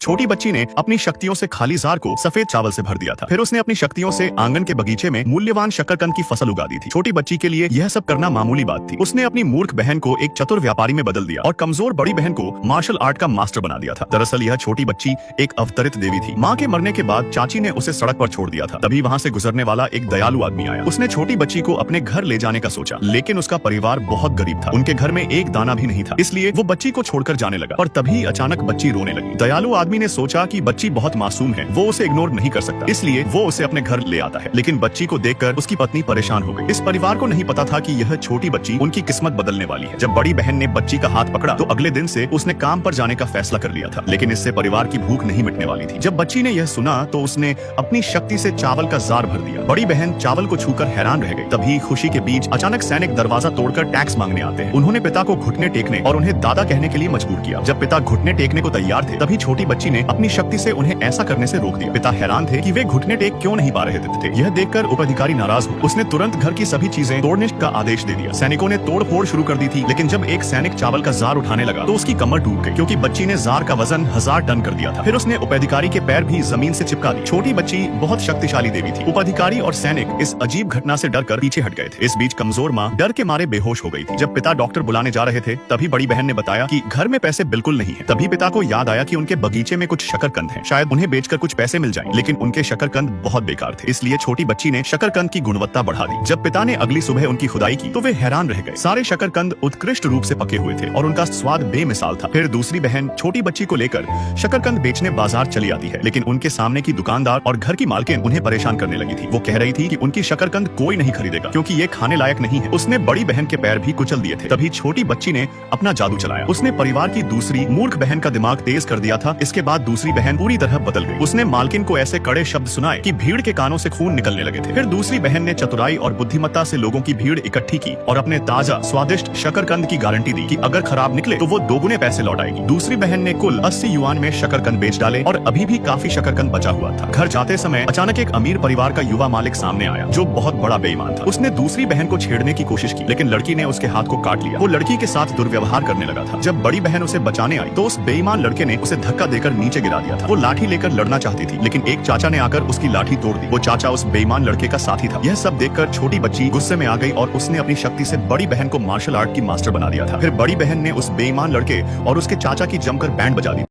छोटी बच्ची ने अपनी शक्तियों से खाली जार को सफेद चावल से भर दिया था। फिर उसने अपनी शक्तियों से आंगन के बगीचे में मूल्यवान शकरकंद की फसल उगा दी थी। छोटी बच्ची के लिए यह सब करना मामूली बात थी। उसने अपनी मूर्ख बहन को एक चतुर व्यापारी में बदल दिया और कमजोर बड़ी बहन को मार्शल आर्ट का मास्टर बना दिया था। दरअसल यह छोटी बच्ची एक अवतरित देवी थी। माँ के मरने के बाद चाची ने उसे सड़क पर छोड़ दिया था। तभी वहाँ से गुजरने वाला एक दयालु आदमी आया। उसने छोटी बच्ची को अपने घर ले जाने का सोचा, लेकिन उसका परिवार बहुत गरीब था। उनके घर में एक दाना भी नहीं था, इसलिए वो बच्ची को छोड़कर जाने लगा। और तभी अचानक बच्ची रोने लगी। दयालु आदमी ने सोचा कि बच्ची बहुत मासूम है, वो उसे इग्नोर नहीं कर सकता, इसलिए वो उसे अपने घर ले आता है। लेकिन बच्ची को देखकर उसकी पत्नी परेशान हो गई। इस परिवार को नहीं पता था कि यह छोटी बच्ची उनकी किस्मत बदलने वाली है। जब बड़ी बहन ने बच्ची का हाथ पकड़ा तो अगले दिन से उसने काम पर जाने का फैसला कर लिया था। लेकिन इससे परिवार की भूख नहीं मिटने वाली थी। जब बच्ची ने यह सुना तो उसने अपनी शक्ति से चावल का जार भर दिया। बड़ी बहन चावल को छूकर हैरान रह गई। तभी खुशी के बीच अचानक सैनिक दरवाजा तोड़कर टैक्स मांगने आते हैं। उन्होंने पिता को घुटने टेकने और उन्हें दादा कहने के लिए मजबूर किया। जब पिता घुटने टेकने को तैयार थे तभी छोटी बच्ची ने अपनी शक्ति से उन्हें ऐसा करने से रोक दिया। पिता हैरान थे कि वे घुटने टेक क्यों नहीं पा रहे थे। यह देखकर उपअधिकारी नाराज हुए। उसने तुरंत घर की सभी चीजें तोड़ने का आदेश दे दिया। सैनिकों ने तोड़ फोड़ शुरू कर दी थी, लेकिन जब एक सैनिक चावल का जार उठाने लगा तो उसकी कमर टूट गई, क्योंकि बच्ची ने जार का वजन 1000 टन कर दिया था। फिर उसने उपअधिकारी के पैर भी जमीन से चिपका दी। छोटी बच्ची बहुत शक्तिशाली देवी थी। उपअधिकारी और सैनिक इस अजीब घटना से डरकर पीछे हट गए थे। इस बीच कमजोर माँ डर के मारे बेहोश हो गई थी। जब पिता डॉक्टर बुलाने जा रहे थे तभी बड़ी बहन ने बताया कि घर में पैसे बिल्कुल नहीं है। तभी पिता को याद आया कि उनके बगीचे में कुछ शकरकंद हैं, शायद उन्हें बेचकर कुछ पैसे मिल जाएं। लेकिन उनके शकरकंद बहुत बेकार थे, इसलिए छोटी बच्ची ने शकरकंद की गुणवत्ता बढ़ा दी। जब पिता ने अगली सुबह उनकी खुदाई की तो वे हैरान रह गए। सारे शकरकंद उत्कृष्ट रूप से पके हुए थे और उनका स्वाद बेमिसाल था। फिर दूसरी बहन छोटी बच्ची को लेकर शकरकंद बेचने बाजार चली आती है, लेकिन उनके सामने की दुकानदार और घर की मालकिन उन्हें परेशान करने लगी थी। वो कह रही थी कि उनकी शकरकंद कोई नहीं खरीदेगा क्योंकि ये खाने लायक नहीं है। उसने बड़ी बहन के पैर भी कुचल दिए थे। तभी छोटी बच्ची ने अपना जादू चलाया। उसने परिवार की दूसरी मूर्ख बहन का दिमाग तेज कर दिया था। इसके बाद दूसरी बहन पूरी तरह बदल गई। उसने मालकिन को ऐसे कड़े शब्द सुनाए कि भीड़ के कानों से खून निकलने लगे थे। फिर दूसरी बहन ने चतुराई और बुद्धिमत्ता से लोगों की भीड़ इकट्ठी की और अपने ताजा स्वादिष्ट शकरकंद की गारंटी दी कि अगर खराब निकले तो वो दोगुने पैसे लौटाएगी। दूसरी बहन ने कुल 80 युआन में शकरकंद बेच डाले और अभी भी काफी शकरकंद बचा हुआ था। घर जाते समय अचानक एक अमीर परिवार का युवा मालिक सामने आया जो बहुत बड़ा बेईमान था। उसने दूसरी बहन को छेड़ने की कोशिश की, लेकिन लड़की ने उसके हाथ को काट लिया। वो लड़की के साथ दुर्व्यवहार करने लगा था। जब बड़ी बहन उसे बचाने आई तो उस बेईमान लड़के ने उसे धक्का देकर नीचे गिरा दिया था। वो लाठी लेकर लड़ना चाहती थी, लेकिन एक चाचा ने आकर उसकी लाठी तोड़ दी। वो चाचा उस बेईमान लड़के का साथी था। यह सब देखकर छोटी बच्ची गुस्से में आ गई और उसने अपनी शक्ति से बड़ी बहन को मार्शल आर्ट की मास्टर बना दिया था। फिर बड़ी बहन ने उस बेईमान लड़के और उसके चाचा की जमकर बैंड बजा दी।